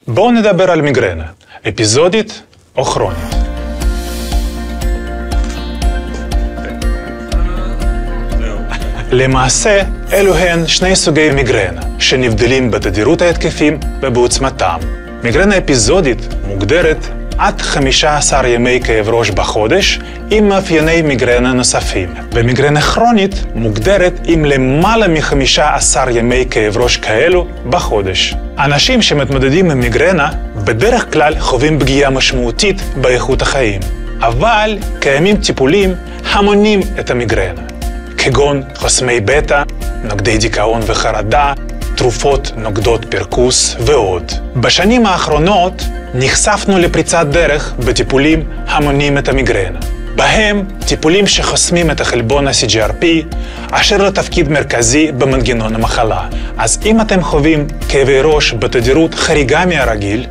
בואו נדבר על מיגרנה, אפיזודית או כרונית. למעשה, אלו הן שני סוגי מיגרנה, שנבדלים בתדירות ההתקפים ובעוצמתם. מיגרנה אפיזודית מוגדרת עד 15 ימי כאב ראש בחודש, עם מאפייני מיגרנה נוספים. ומיגרנה כרונית מוגדרת עם למעלה מ-15 ימי כאב ראש כאלו בחודש. אנשים שמתמודדים עם מיגרנה בדרך כלל חווים פגיעה משמעותית באיכות החיים. אבל קיימים טיפולים המונעים את המיגרנה, כגון חוסמי בטא, נוגדי דיכאון וחרדה, תרופות נוגדות פרקוס ועוד. בשנים האחרונות נחשפנו לפריצת דרך בטיפולים המונעים את המיגרנה. בהם טיפולים שחוסמים את החלבון ה-CGRP, אשר לו תפקיד מרכזי במנגנון המחלה. אז אם אתם חווים כאבי ראש בתדירות חריגה מהרגיל,